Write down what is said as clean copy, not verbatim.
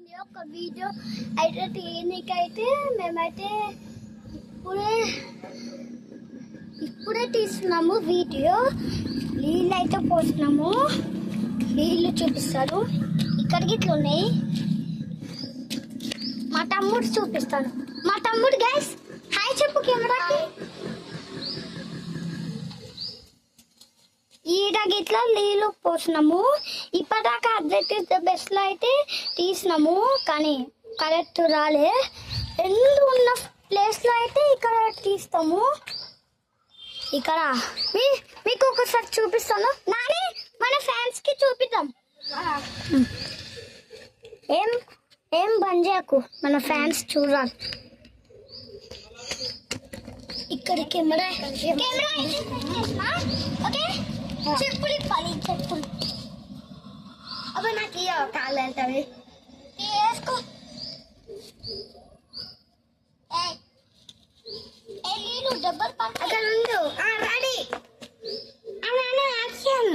ఉంది ఒక వీడియో అయితే తీయనికైతే మేమైతే ఇప్పుడే తీస్తున్నాము వీడియో. నీళ్ళు అయితే పోస్తున్నాము, నీళ్ళు చూపిస్తాను. ఇక్కడికి ఇట్లా ఉన్నాయి. మా తమ్ముడు చూపిస్తాను. మా తమ్ముడు గైస్ హాయ్ చెప్పు కెమెరాకి. ఈడ గిట్లా నీళ్ళు పోసినాము. ఇప్పటిదాకా అథ్లెటిక్స్ ద బెస్ట్ లో అయితే తీసినాము, కానీ కరెక్ట్ రాలే. ఎందు ఉన్న ప్లేస్ లో అయితే ఇక్కడ తీస్తాము. ఇక్కడ మీకు ఒకసారి చూపిస్తాను. నాని మన ఫ్యాన్స్ కి చూపిద్దాం. ఏం బంద్ చేయకు, మన ఫ్యాన్స్ చూడాలి. ఇక్కడ కెమెరా ఓకే. చెప్పులు ఇప్పాలి, చెప్పులు. అవి నాకు కాళ్ళు వెళ్తావి వేసుకో. నీళ్ళు డబ్బలు అక్కడ ఉండు. Ready action.